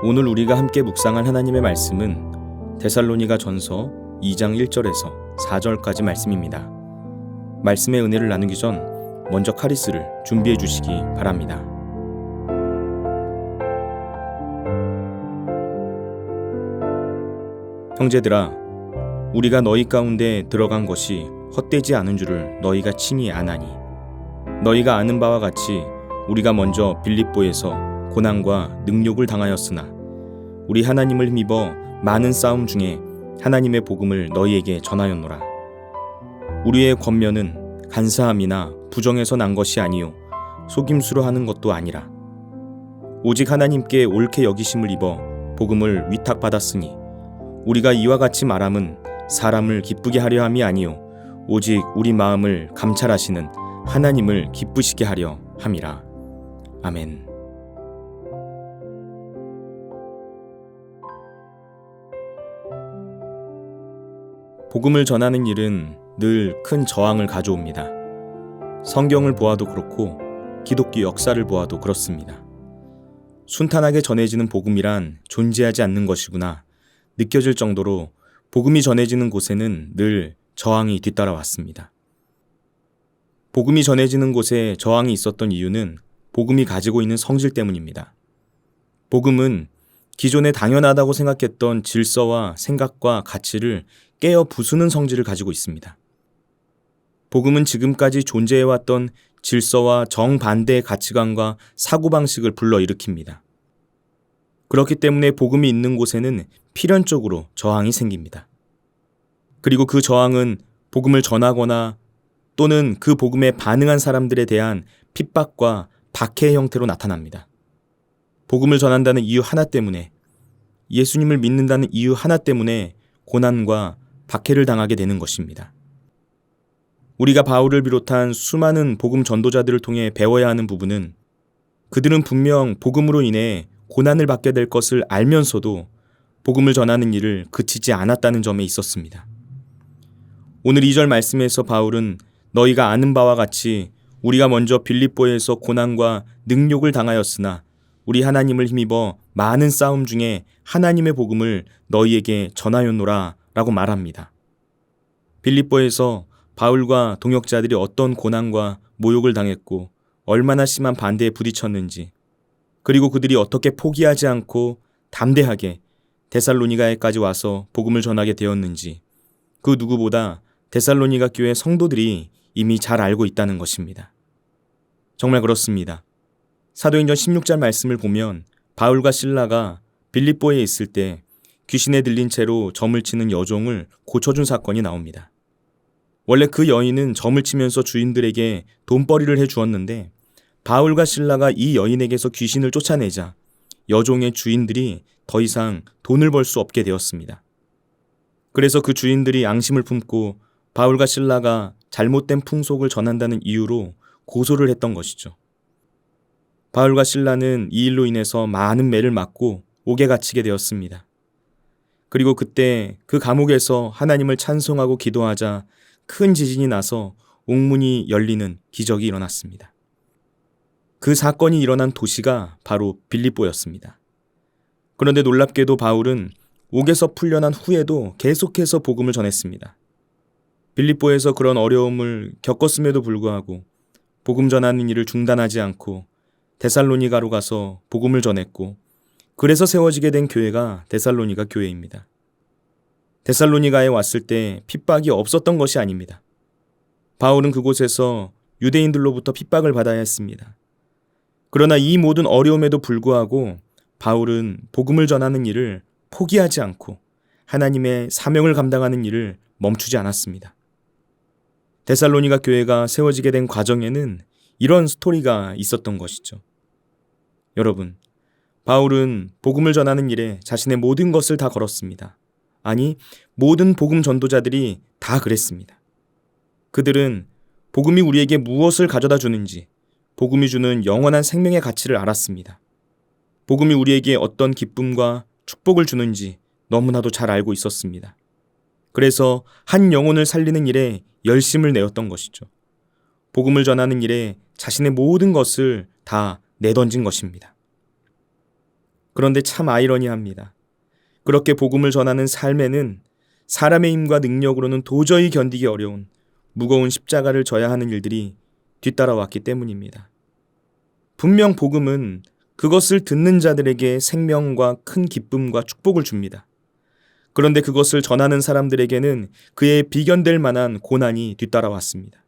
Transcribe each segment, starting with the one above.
오늘 우리가 함께 묵상할 하나님의 말씀은 데살로니가 전서 2장 1절에서 4절까지 말씀입니다. 말씀의 은혜를 나누기 전 먼저 카리스를 준비해 주시기 바랍니다. 형제들아, 우리가 너희 가운데 들어간 것이 헛되지 않은 줄을 너희가 친히 아나니, 너희가 아는 바와 같이 우리가 먼저 빌립보에서 고난과 능욕을 당하였으나 우리 하나님을 힘입어 많은 싸움 중에 하나님의 복음을 너희에게 전하였노라. 우리의 권면은 간사함이나 부정에서 난 것이 아니요 속임수로 하는 것도 아니라 오직 하나님께 옳게 여기심을 입어 복음을 위탁받았으니 우리가 이와 같이 말함은 사람을 기쁘게 하려 함이 아니요 오직 우리 마음을 감찰하시는 하나님을 기쁘시게 하려 함이라. 아멘. 복음을 전하는 일은 늘 큰 저항을 가져옵니다. 성경을 보아도 그렇고 기독교 역사를 보아도 그렇습니다. 순탄하게 전해지는 복음이란 존재하지 않는 것이구나 느껴질 정도로 복음이 전해지는 곳에는 늘 저항이 뒤따라왔습니다. 복음이 전해지는 곳에 저항이 있었던 이유는 복음이 가지고 있는 성질 때문입니다. 복음은 기존에 당연하다고 생각했던 질서와 생각과 가치를 깨어 부수는 성질을 가지고 있습니다. 복음은 지금까지 존재해왔던 질서와 정반대의 가치관과 사고방식을 불러일으킵니다. 그렇기 때문에 복음이 있는 곳에는 필연적으로 저항이 생깁니다. 그리고 그 저항은 복음을 전하거나 또는 그 복음에 반응한 사람들에 대한 핍박과 박해의 형태로 나타납니다. 복음을 전한다는 이유 하나 때문에, 예수님을 믿는다는 이유 하나 때문에 고난과 박해를 당하게 되는 것입니다. 우리가 바울을 비롯한 수많은 복음 전도자들을 통해 배워야 하는 부분은 그들은 분명 복음으로 인해 고난을 받게 될 것을 알면서도 복음을 전하는 일을 그치지 않았다는 점에 있었습니다. 오늘 2절 말씀에서 바울은 너희가 아는 바와 같이 우리가 먼저 빌립보에서 고난과 능욕을 당하였으나 우리 하나님을 힘입어 많은 싸움 중에 하나님의 복음을 너희에게 전하였노라 라고 말합니다. 빌립보에서 바울과 동역자들이 어떤 고난과 모욕을 당했고 얼마나 심한 반대에 부딪혔는지, 그리고 그들이 어떻게 포기하지 않고 담대하게 데살로니가에까지 와서 복음을 전하게 되었는지 그 누구보다 데살로니가 교회 성도들이 이미 잘 알고 있다는 것입니다. 정말 그렇습니다. 사도행전 16절 말씀을 보면 바울과 실라가 빌립보에 있을 때 귀신에 들린 채로 점을 치는 여종을 고쳐준 사건이 나옵니다. 원래 그 여인은 점을 치면서 주인들에게 돈벌이를 해주었는데 바울과 실라가 이 여인에게서 귀신을 쫓아내자 여종의 주인들이 더 이상 돈을 벌 수 없게 되었습니다. 그래서 그 주인들이 앙심을 품고 바울과 실라가 잘못된 풍속을 전한다는 이유로 고소를 했던 것이죠. 바울과 실라는 이 일로 인해서 많은 매를 맞고 옥에 갇히게 되었습니다. 그리고 그때 그 감옥에서 하나님을 찬송하고 기도하자 큰 지진이 나서 옥문이 열리는 기적이 일어났습니다. 그 사건이 일어난 도시가 바로 빌립보였습니다. 그런데 놀랍게도 바울은 옥에서 풀려난 후에도 계속해서 복음을 전했습니다. 빌립보에서 그런 어려움을 겪었음에도 불구하고 복음 전하는 일을 중단하지 않고 데살로니가로 가서 복음을 전했고, 그래서 세워지게 된 교회가 데살로니가 교회입니다. 데살로니가에 왔을 때 핍박이 없었던 것이 아닙니다. 바울은 그곳에서 유대인들로부터 핍박을 받아야 했습니다. 그러나 이 모든 어려움에도 불구하고 바울은 복음을 전하는 일을 포기하지 않고 하나님의 사명을 감당하는 일을 멈추지 않았습니다. 데살로니가 교회가 세워지게 된 과정에는 이런 스토리가 있었던 것이죠. 여러분, 바울은 복음을 전하는 일에 자신의 모든 것을 다 걸었습니다. 아니, 모든 복음 전도자들이 다 그랬습니다. 그들은 복음이 우리에게 무엇을 가져다 주는지, 복음이 주는 영원한 생명의 가치를 알았습니다. 복음이 우리에게 어떤 기쁨과 축복을 주는지 너무나도 잘 알고 있었습니다. 그래서 한 영혼을 살리는 일에 열심을 내었던 것이죠. 복음을 전하는 일에 자신의 모든 것을 다 내던진 것입니다. 그런데 참 아이러니합니다. 그렇게 복음을 전하는 삶에는 사람의 힘과 능력으로는 도저히 견디기 어려운 무거운 십자가를 져야 하는 일들이 뒤따라왔기 때문입니다. 분명 복음은 그것을 듣는 자들에게 생명과 큰 기쁨과 축복을 줍니다. 그런데 그것을 전하는 사람들에게는 그에 비견될 만한 고난이 뒤따라왔습니다.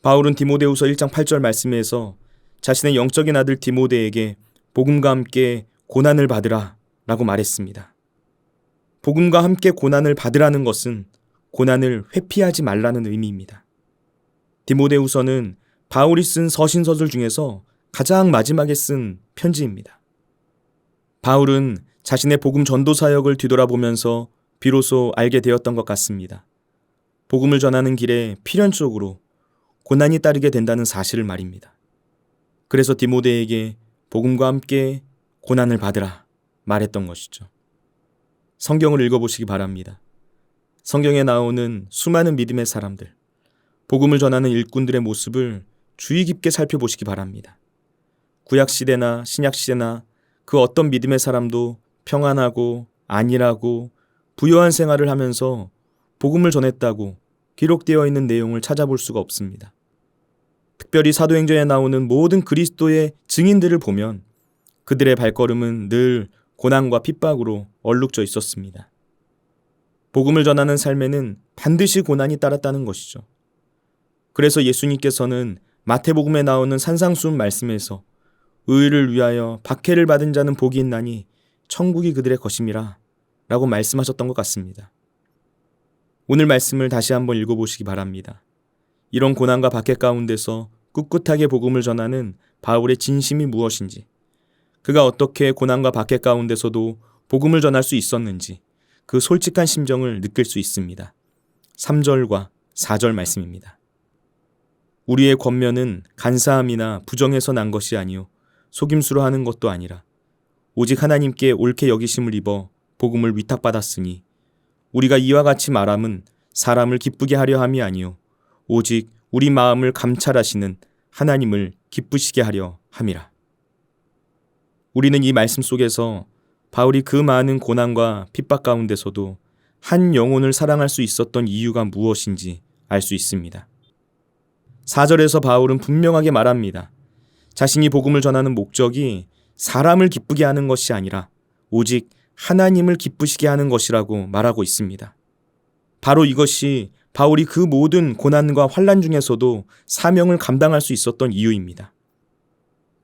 바울은 디모데후서 1장 8절 말씀에서 자신의 영적인 아들 디모데에게 복음과 함께 고난을 받으라 라고 말했습니다. 복음과 함께 고난을 받으라는 것은 고난을 회피하지 말라는 의미입니다. 디모데후서는 바울이 쓴 서신서들 중에서 가장 마지막에 쓴 편지입니다. 바울은 자신의 복음 전도 사역을 뒤돌아보면서 비로소 알게 되었던 것 같습니다. 복음을 전하는 길에 필연적으로 고난이 따르게 된다는 사실을 말입니다. 그래서 디모데에게 복음과 함께 고난을 받으라 말했던 것이죠. 성경을 읽어보시기 바랍니다. 성경에 나오는 수많은 믿음의 사람들, 복음을 전하는 일꾼들의 모습을 주의 깊게 살펴보시기 바랍니다. 구약시대나 신약시대나 그 어떤 믿음의 사람도 평안하고 안일하고 부요한 생활을 하면서 복음을 전했다고 기록되어 있는 내용을 찾아볼 수가 없습니다. 특별히 사도행전에 나오는 모든 그리스도의 증인들을 보면 그들의 발걸음은 늘 고난과 핍박으로 얼룩져 있었습니다. 복음을 전하는 삶에는 반드시 고난이 따랐다는 것이죠. 그래서 예수님께서는 마태복음에 나오는 산상수훈 말씀에서 의를 위하여 박해를 받은 자는 복이 있나니 천국이 그들의 것임이라 라고 말씀하셨던 것 같습니다. 오늘 말씀을 다시 한번 읽어보시기 바랍니다. 이런 고난과 박해 가운데서 꿋꿋하게 복음을 전하는 바울의 진심이 무엇인지, 그가 어떻게 고난과 박해 가운데서도 복음을 전할 수 있었는지 그 솔직한 심정을 느낄 수 있습니다. 3절과 4절 말씀입니다. 우리의 권면은 간사함이나 부정에서 난 것이 아니요 속임수로 하는 것도 아니라 오직 하나님께 옳게 여기심을 입어 복음을 위탁받았으니 우리가 이와 같이 말함은 사람을 기쁘게 하려 함이 아니요 오직 우리 마음을 감찰하시는 하나님을 기쁘시게 하려 함이라. 우리는 이 말씀 속에서 바울이 그 많은 고난과 핍박 가운데서도 한 영혼을 사랑할 수 있었던 이유가 무엇인지 알 수 있습니다. 4절에서 바울은 분명하게 말합니다. 자신이 복음을 전하는 목적이 사람을 기쁘게 하는 것이 아니라 오직 하나님을 기쁘시게 하는 것이라고 말하고 있습니다. 바로 이것이 바울이 그 모든 고난과 환난 중에서도 사명을 감당할 수 있었던 이유입니다.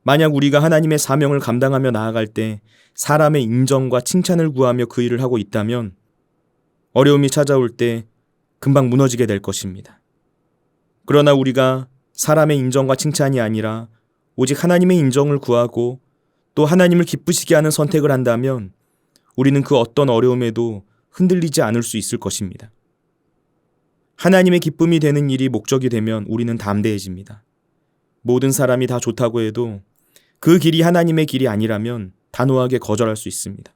만약 우리가 하나님의 사명을 감당하며 나아갈 때 사람의 인정과 칭찬을 구하며 그 일을 하고 있다면 어려움이 찾아올 때 금방 무너지게 될 것입니다. 그러나 우리가 사람의 인정과 칭찬이 아니라 오직 하나님의 인정을 구하고 또 하나님을 기쁘시게 하는 선택을 한다면 우리는 그 어떤 어려움에도 흔들리지 않을 수 있을 것입니다. 하나님의 기쁨이 되는 일이 목적이 되면 우리는 담대해집니다. 모든 사람이 다 좋다고 해도 그 길이 하나님의 길이 아니라면 단호하게 거절할 수 있습니다.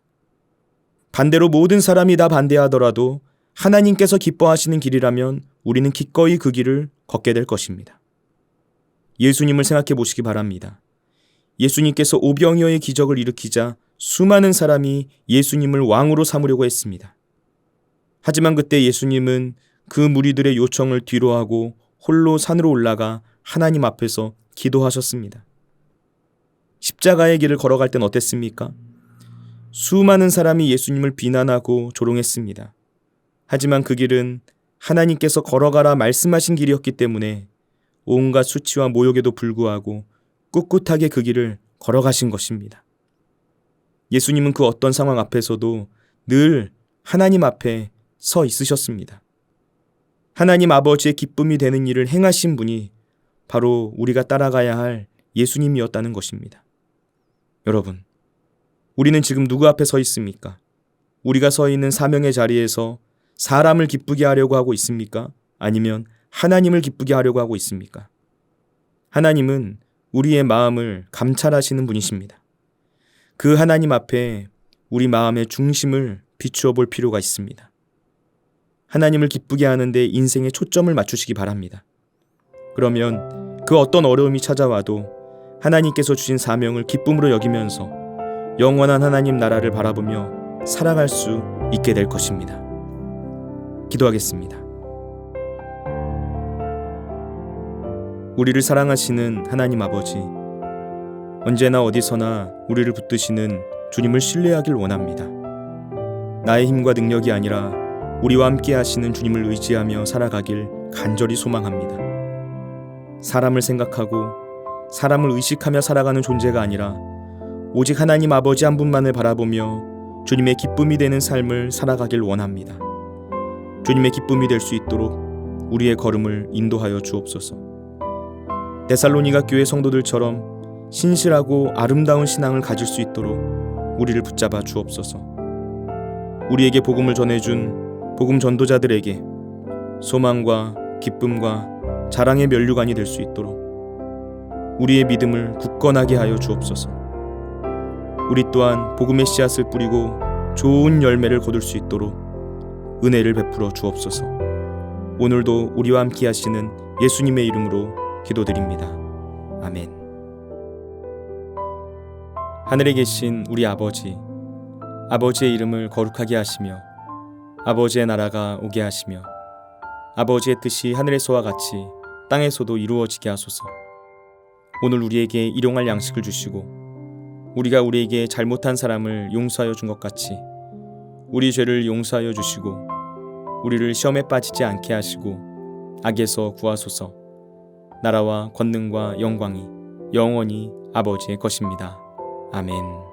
반대로 모든 사람이 다 반대하더라도 하나님께서 기뻐하시는 길이라면 우리는 기꺼이 그 길을 걷게 될 것입니다. 예수님을 생각해 보시기 바랍니다. 예수님께서 오병이어의 기적을 일으키자 수많은 사람이 예수님을 왕으로 삼으려고 했습니다. 하지만 그때 예수님은 그 무리들의 요청을 뒤로하고 홀로 산으로 올라가 하나님 앞에서 기도하셨습니다. 십자가의 길을 걸어갈 땐 어땠습니까? 수많은 사람이 예수님을 비난하고 조롱했습니다. 하지만 그 길은 하나님께서 걸어가라 말씀하신 길이었기 때문에 온갖 수치와 모욕에도 불구하고 꿋꿋하게 그 길을 걸어가신 것입니다. 예수님은 그 어떤 상황 앞에서도 늘 하나님 앞에 서 있으셨습니다. 하나님 아버지의 기쁨이 되는 일을 행하신 분이 바로 우리가 따라가야 할 예수님이었다는 것입니다. 여러분, 우리는 지금 누구 앞에 서 있습니까? 우리가 서 있는 사명의 자리에서 사람을 기쁘게 하려고 하고 있습니까? 아니면 하나님을 기쁘게 하려고 하고 있습니까? 하나님은 우리의 마음을 감찰하시는 분이십니다. 그 하나님 앞에 우리 마음의 중심을 비추어 볼 필요가 있습니다. 하나님을 기쁘게 하는데 인생의 초점을 맞추시기 바랍니다. 그러면 그 어떤 어려움이 찾아와도 하나님께서 주신 사명을 기쁨으로 여기면서 영원한 하나님 나라를 바라보며 살아갈 수 있게 될 것입니다. 기도하겠습니다. 우리를 사랑하시는 하나님 아버지, 언제나 어디서나 우리를 붙드시는 주님을 신뢰하길 원합니다. 나의 힘과 능력이 아니라 우리와 함께 하시는 주님을 의지하며 살아가길 간절히 소망합니다. 사람을 생각하고 사람을 의식하며 살아가는 존재가 아니라 오직 하나님 아버지 한 분만을 바라보며 주님의 기쁨이 되는 삶을 살아가길 원합니다. 주님의 기쁨이 될 수 있도록 우리의 걸음을 인도하여 주옵소서. 데살로니가 교회 성도들처럼 신실하고 아름다운 신앙을 가질 수 있도록 우리를 붙잡아 주옵소서. 우리에게 복음을 전해준 복음 전도자들에게 소망과 기쁨과 자랑의 면류관이 될 수 있도록 우리의 믿음을 굳건하게 하여 주옵소서. 우리 또한 복음의 씨앗을 뿌리고 좋은 열매를 거둘 수 있도록 은혜를 베풀어 주옵소서. 오늘도 우리와 함께 하시는 예수님의 이름으로 기도드립니다. 아멘. 하늘에 계신 우리 아버지, 아버지의 이름을 거룩하게 하시며 아버지의 나라가 오게 하시며 아버지의 뜻이 하늘에서와 같이 땅에서도 이루어지게 하소서. 오늘 우리에게 일용할 양식을 주시고 우리가 우리에게 잘못한 사람을 용서하여 준 것 같이 우리 죄를 용서하여 주시고 우리를 시험에 빠지지 않게 하시고 악에서 구하소서. 나라와 권능과 영광이 영원히 아버지의 것입니다. 아멘.